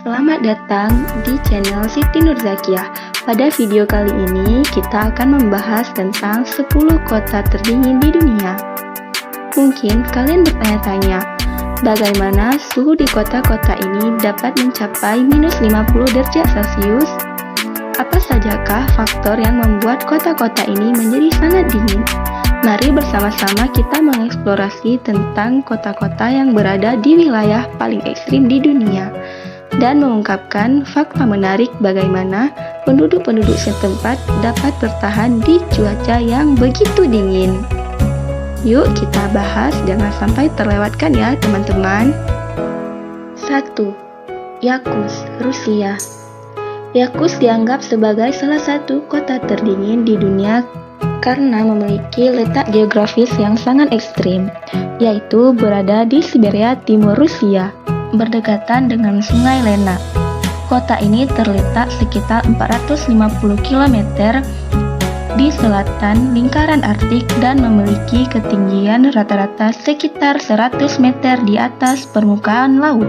Selamat datang di channel Siti Nurzakiah. Pada video kali ini kita akan membahas tentang 10 kota terdingin di dunia. Mungkin kalian bertanya-tanya, bagaimana suhu di kota-kota ini dapat mencapai minus 50 derajat Celcius? Apa sajakah faktor yang membuat kota-kota ini menjadi sangat dingin? Mari bersama-sama kita mengeksplorasi tentang kota-kota yang berada di wilayah paling ekstrim di dunia dan mengungkapkan fakta menarik bagaimana penduduk-penduduk setempat dapat bertahan di cuaca yang begitu dingin. Yuk kita bahas, jangan sampai terlewatkan ya teman-teman. 1. Yakutsk, Rusia. Yakutsk dianggap sebagai salah satu kota terdingin di dunia karena memiliki letak geografis yang sangat ekstrim, yaitu berada di Siberia Timur Rusia, berdekatan dengan Sungai Lena. Kota ini terletak sekitar 450 km di selatan lingkaran Arktik dan memiliki ketinggian rata-rata sekitar 100 meter di atas permukaan laut.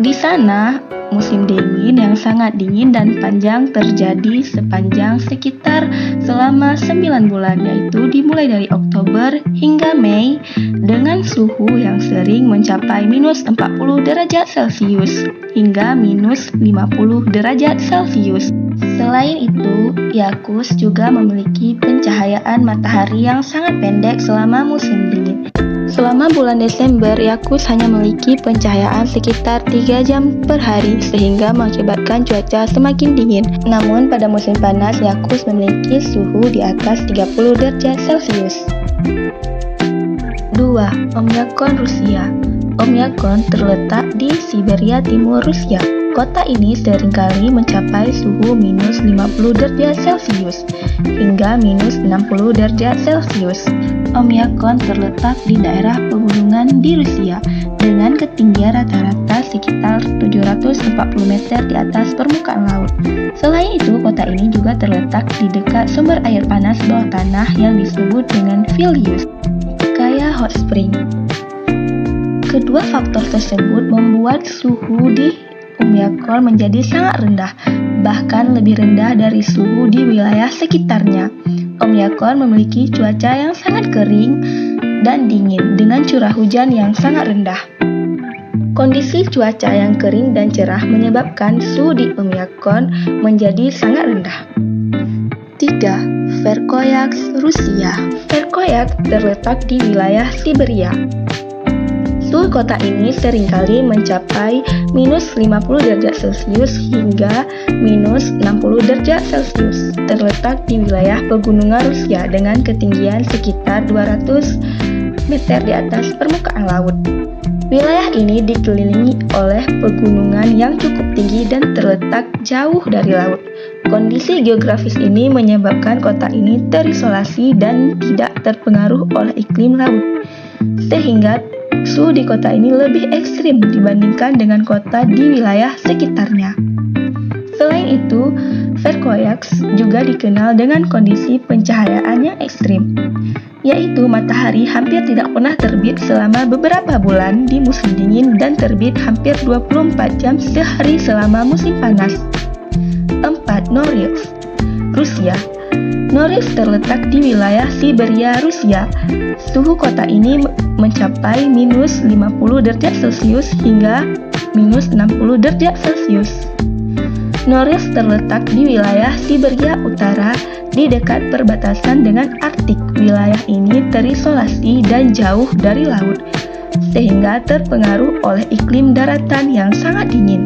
Di sana, musim dingin yang sangat dingin dan panjang terjadi sepanjang sekitar selama 9 bulan, yaitu dimulai dari Oktober hingga Mei dengan suhu yang sering mencapai minus 40 derajat Celcius hingga minus 50 derajat Celcius. Selain itu, Yakutsk juga memiliki pencahayaan matahari yang sangat pendek selama musim dingin. Selama bulan Desember, Yakutsk hanya memiliki pencahayaan sekitar 3 jam per hari sehingga mengakibatkan cuaca semakin dingin. Namun pada musim panas, Yakutsk memiliki suhu di atas 30 derajat Celcius. 2. Oymyakon, Rusia. Oymyakon terletak di Siberia Timur Rusia. Kota ini seringkali mencapai suhu minus 50 derajat Celcius hingga minus 60 derajat Celcius. Oymyakon terletak di daerah pegunungan di Rusia dengan ketinggian rata-rata sekitar 740 meter di atas permukaan laut. Selain itu, kota ini juga terletak di dekat sumber air panas bawah tanah yang disebut dengan Vilnius, Kaya Hot Spring. Kedua faktor tersebut membuat suhu di Oymyakon menjadi sangat rendah, bahkan lebih rendah dari suhu di wilayah sekitarnya. Oymyakon memiliki cuaca yang sangat kering dan dingin dengan curah hujan yang sangat rendah. Kondisi cuaca yang kering dan cerah menyebabkan suhu di Oymyakon menjadi sangat rendah. 3. Verkhoyansk, Rusia. Verkhoyansk terletak di wilayah Siberia. Suhu kota ini seringkali mencapai minus 50 derajat Celcius hingga minus 60 derajat Celcius. Terletak di wilayah pegunungan Rusia dengan ketinggian sekitar 200 meter di atas permukaan laut. Wilayah ini dikelilingi oleh pegunungan yang cukup tinggi dan terletak jauh dari laut. Kondisi geografis ini menyebabkan kota ini terisolasi dan tidak terpengaruh oleh iklim laut, sehingga suhu di kota ini lebih ekstrim dibandingkan dengan kota di wilayah sekitarnya. Selain itu, Verkhoyansk juga dikenal dengan kondisi pencahayaan yang ekstrim, yaitu matahari hampir tidak pernah terbit selama beberapa bulan di musim dingin dan terbit hampir 24 jam sehari selama musim panas. 4. Norilsk, Rusia. Norilsk terletak di wilayah Siberia, Rusia. Suhu kota ini mencapai minus 50 derajat Celcius hingga minus 60 derajat Celcius. Norilsk terletak di wilayah Siberia Utara di dekat perbatasan dengan Arktik. Wilayah ini terisolasi dan jauh dari laut, sehingga terpengaruh oleh iklim daratan yang sangat dingin.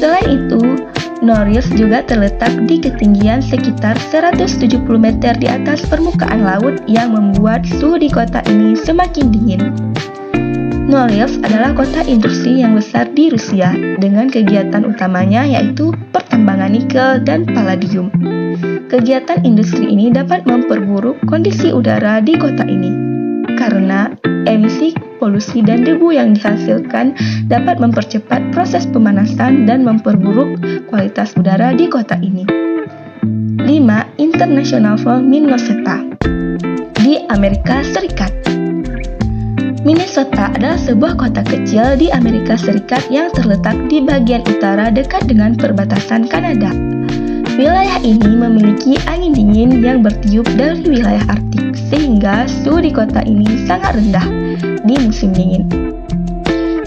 Selain itu, Norilsk juga terletak di ketinggian sekitar 170 meter di atas permukaan laut yang membuat suhu di kota ini semakin dingin. Norilsk adalah kota industri yang besar di Rusia dengan kegiatan utamanya yaitu pertambangan nikel dan palladium. Kegiatan industri ini dapat memperburuk kondisi udara di kota ini karena emisi polusi dan debu yang dihasilkan dapat mempercepat proses pemanasan dan memperburuk kualitas udara di kota ini. 5. International Film Minnesota di Amerika Serikat. Minnesota adalah sebuah kota kecil di Amerika Serikat yang terletak di bagian utara dekat dengan perbatasan Kanada. Wilayah ini memiliki angin dingin yang bertiup dari wilayah Arktik, sehingga suhu di kota ini sangat rendah di musim dingin.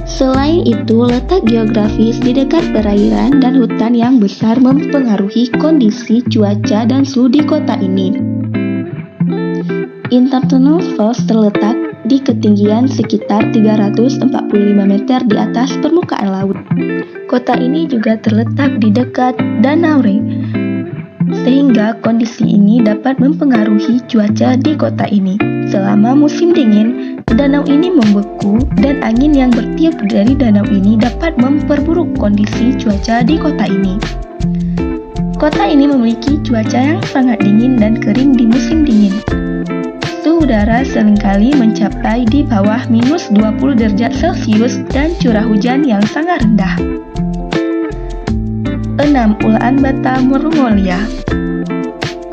Selain itu, letak geografis di dekat perairan dan hutan yang besar mempengaruhi kondisi cuaca dan suhu di kota ini. International Falls terletak di ketinggian sekitar 345 meter di atas permukaan laut. Kota ini juga terletak di dekat Danau Rhine, sehingga kondisi ini dapat mempengaruhi cuaca di kota ini. Selama musim dingin, danau ini membeku dan angin yang bertiup dari danau ini dapat memperburuk kondisi cuaca di kota ini. Kota ini memiliki cuaca yang sangat dingin dan kering di musim dingin. Suhu udara seringkali mencapai di bawah minus 20 derajat Celcius dan curah hujan yang sangat rendah. 6. Ulaanbaatar Mongolia.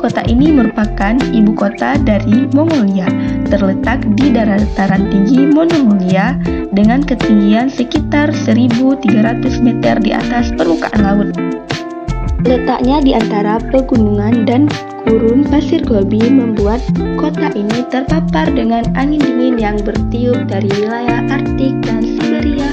Kota ini merupakan ibu kota dari Mongolia, terletak di dataran tinggi Mongolia dengan ketinggian sekitar 1.300 meter di atas permukaan laut. Letaknya di antara pegunungan dan gurun pasir Gobi membuat kota ini terpapar dengan angin dingin yang bertiup dari wilayah Arktik dan Siberia.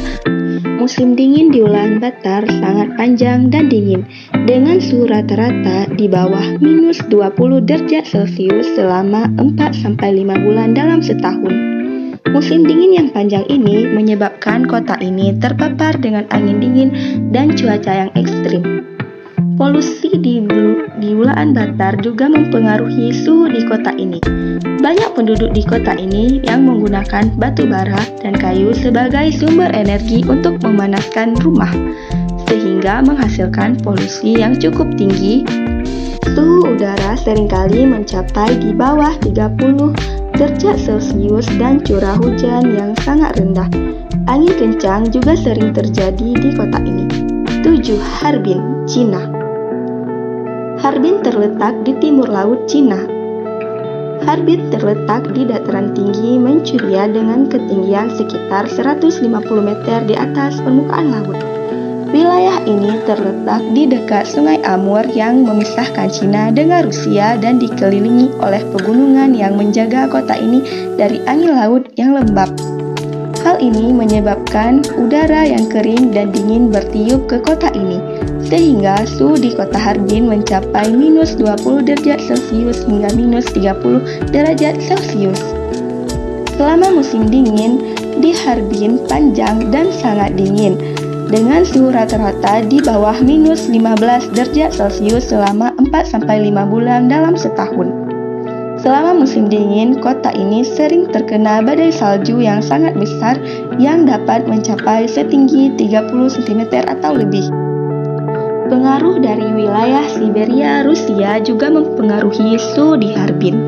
Musim dingin di Ulaanbaatar sangat panjang dan dingin, dengan suhu rata-rata di bawah minus 20 derajat Celcius selama 4-5 bulan dalam setahun. Musim dingin yang panjang ini menyebabkan kota ini terpapar dengan angin dingin dan cuaca yang ekstrim. Polusi di Ulaanbaatar juga mempengaruhi suhu di kota ini. Banyak penduduk di kota ini yang menggunakan batu bara dan kayu sebagai sumber energi untuk memanaskan rumah, sehingga menghasilkan polusi yang cukup tinggi. Suhu udara seringkali mencapai di bawah 30 derajat Celcius dan curah hujan yang sangat rendah. Angin kencang juga sering terjadi di kota ini. 7. Harbin, Cina. Harbin terletak di timur laut Cina. Harbin terletak di dataran tinggi Manchuria dengan ketinggian sekitar 150 meter di atas permukaan laut. Wilayah ini terletak di dekat Sungai Amur yang memisahkan Cina dengan Rusia dan dikelilingi oleh pegunungan yang menjaga kota ini dari angin laut yang lembab. Hal ini menyebabkan udara yang kering dan dingin bertiup ke kota ini, sehingga suhu di kota Harbin mencapai minus 20 derajat Celcius hingga minus 30 derajat Celcius. Selama musim dingin, di Harbin panjang dan sangat dingin, dengan suhu rata-rata di bawah minus 15 derajat Celcius selama 4-5 bulan dalam setahun. Selama musim dingin, kota ini sering terkena badai salju yang sangat besar yang dapat mencapai setinggi 30 cm atau lebih. Pengaruh dari wilayah Siberia Rusia juga mempengaruhi suhu di Harbin.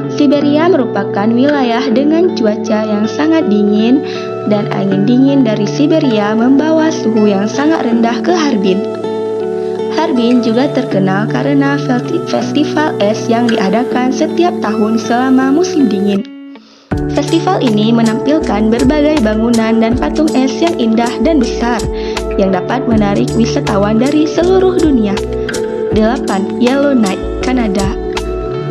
Siberia merupakan wilayah dengan cuaca yang sangat dingin dan angin dingin dari Siberia membawa suhu yang sangat rendah ke Harbin. Harbin juga terkenal karena festival es yang diadakan setiap tahun selama musim dingin. Festival ini menampilkan berbagai bangunan dan patung es yang indah dan besar yang dapat menarik wisatawan dari seluruh dunia. 8. Yellowknife, Kanada.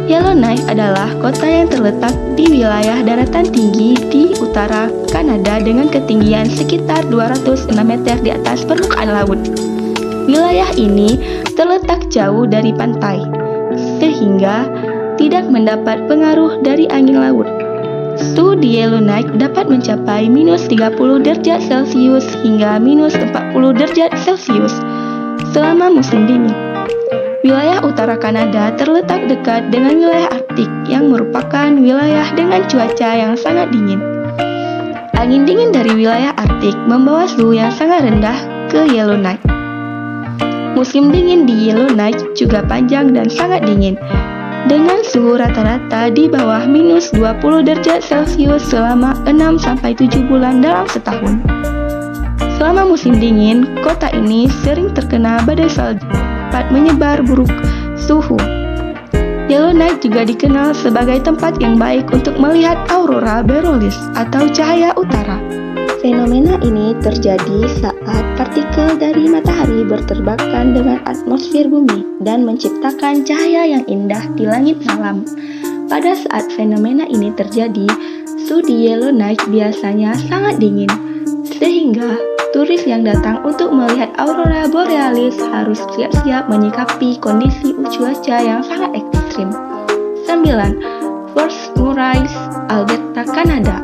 Yellowknife adalah kota yang terletak di wilayah daratan tinggi di utara Kanada dengan ketinggian sekitar 206 meter di atas permukaan laut. Wilayah ini terletak jauh dari pantai, sehingga tidak mendapat pengaruh dari angin laut. Suhu di Yellowknife dapat mencapai minus 30 derajat Celcius hingga minus 40 derajat Celcius selama musim dingin. Wilayah utara Kanada terletak dekat dengan wilayah Arktik yang merupakan wilayah dengan cuaca yang sangat dingin. Angin dingin dari wilayah Arktik membawa suhu yang sangat rendah ke Yellowknife. Musim dingin di Yellowknife juga panjang dan sangat dingin, dengan suhu rata-rata di bawah minus 20 derajat Celcius selama 6-7 bulan dalam setahun. Selama musim dingin, kota ini sering terkena badai salju dapat menyebar buruk suhu. Yellowknife juga dikenal sebagai tempat yang baik untuk melihat aurora borealis atau cahaya utara. Fenomena ini terjadi saat partikel dari matahari berterbangan dengan atmosfer bumi dan menciptakan cahaya yang indah di langit malam. Pada saat fenomena ini terjadi, suhu di Yellowknife biasanya sangat dingin, sehingga turis yang datang untuk melihat aurora borealis harus siap-siap menyikapi kondisi cuaca yang sangat ekstrim. 9. Fort Murray, Alberta, Kanada.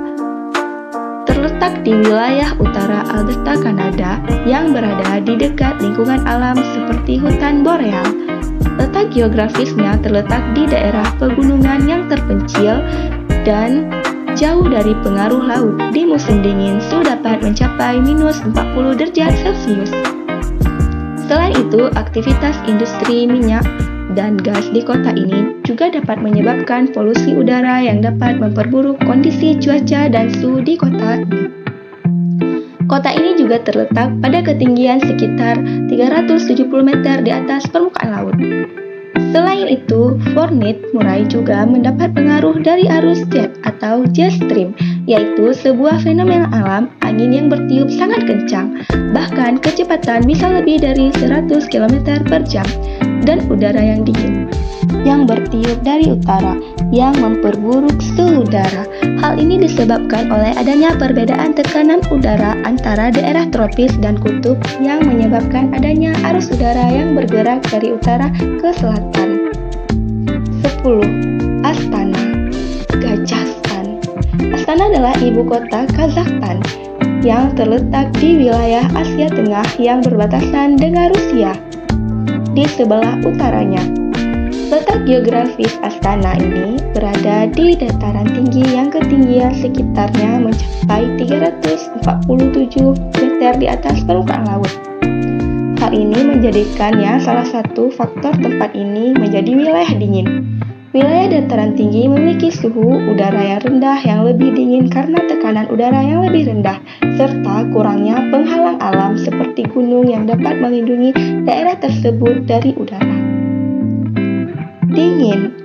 Terletak di wilayah utara Alberta, Kanada, yang berada di dekat lingkungan alam seperti hutan boreal. Letak geografisnya terletak di daerah pegunungan yang terpencil dan jauh dari pengaruh laut. Di musim dingin, suhu dapat mencapai minus 40 derajat Celcius. Selain itu, aktivitas industri minyak dan gas di kota ini juga dapat menyebabkan polusi udara yang dapat memperburuk kondisi cuaca dan suhu di kota ini. Kota ini juga terletak pada ketinggian sekitar 370 meter di atas permukaan laut. Selain itu, Fort Murray juga mendapat pengaruh dari arus jet atau jet stream, yaitu sebuah fenomena alam angin yang bertiup sangat kencang, bahkan kecepatan bisa lebih dari 100 km per jam, dan udara yang dingin yang bertiup dari utara yang memperburuk suhu udara. Hal ini disebabkan oleh adanya perbedaan tekanan udara antara daerah tropis dan kutub yang menyebabkan adanya arus udara yang bergerak dari utara ke selatan. 10. Astana, Kazakhstan. Astana adalah ibu kota Kazakhstan yang terletak di wilayah Asia Tengah yang berbatasan dengan Rusia di sebelah utaranya. Letak geografis Astana ini berada di dataran tinggi yang ketinggian sekitarnya mencapai 347 meter di atas permukaan laut. Hal ini menjadikannya salah satu faktor tempat ini menjadi wilayah dingin. Wilayah dataran tinggi memiliki suhu udara yang rendah yang lebih dingin karena tekanan udara yang lebih rendah, serta kurangnya penghalang alam seperti gunung yang dapat melindungi daerah tersebut dari udara dingin.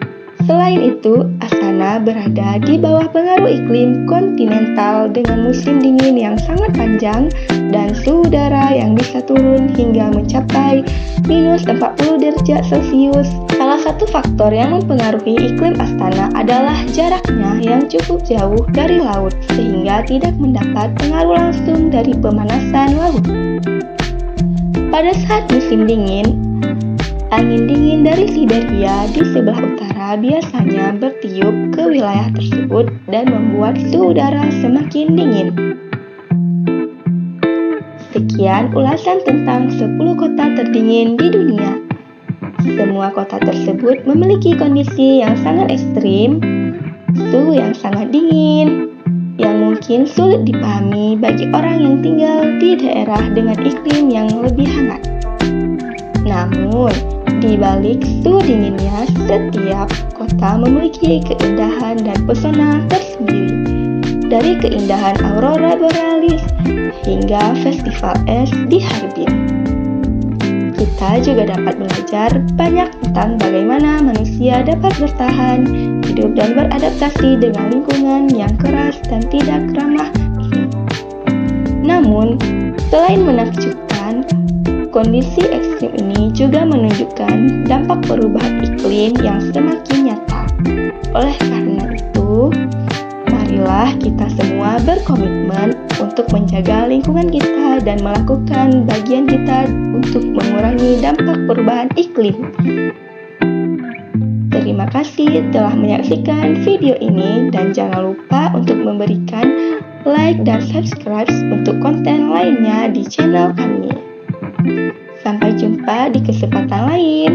Selain itu, Astana berada di bawah pengaruh iklim kontinental dengan musim dingin yang sangat panjang dan suhu udara yang bisa turun hingga mencapai minus 40 derajat Celcius. Salah satu faktor yang mempengaruhi iklim Astana adalah jaraknya yang cukup jauh dari laut sehingga tidak mendapat pengaruh langsung dari pemanasan laut. Pada saat musim dingin, angin dingin dari Siberia di sebelah utara biasanya bertiup ke wilayah tersebut dan membuat suhu udara semakin dingin. Sekian ulasan tentang 10 kota terdingin di dunia. Semua kota tersebut memiliki kondisi yang sangat ekstrim, suhu yang sangat dingin, yang mungkin sulit dipahami bagi orang yang tinggal di daerah dengan iklim yang lebih hangat. Namun, di balik suhu dinginnya, setiap kota memiliki keindahan dan pesona tersendiri. Dari keindahan aurora borealis hingga festival es di Harbin. Kita juga dapat belajar banyak tentang bagaimana manusia dapat bertahan, hidup dan beradaptasi dengan lingkungan yang keras dan tidak ramah ini. Namun, selain menakjubkan, kondisi ekstrim ini juga menunjukkan dampak perubahan iklim yang semakin nyata. Oleh karena itu, marilah kita semua berkomitmen untuk menjaga lingkungan kita dan melakukan bagian kita untuk mengurangi dampak perubahan iklim. Terima kasih telah menyaksikan video ini dan jangan lupa untuk memberikan like dan subscribe untuk konten lainnya di channel kami. Sampai jumpa di kesempatan lain.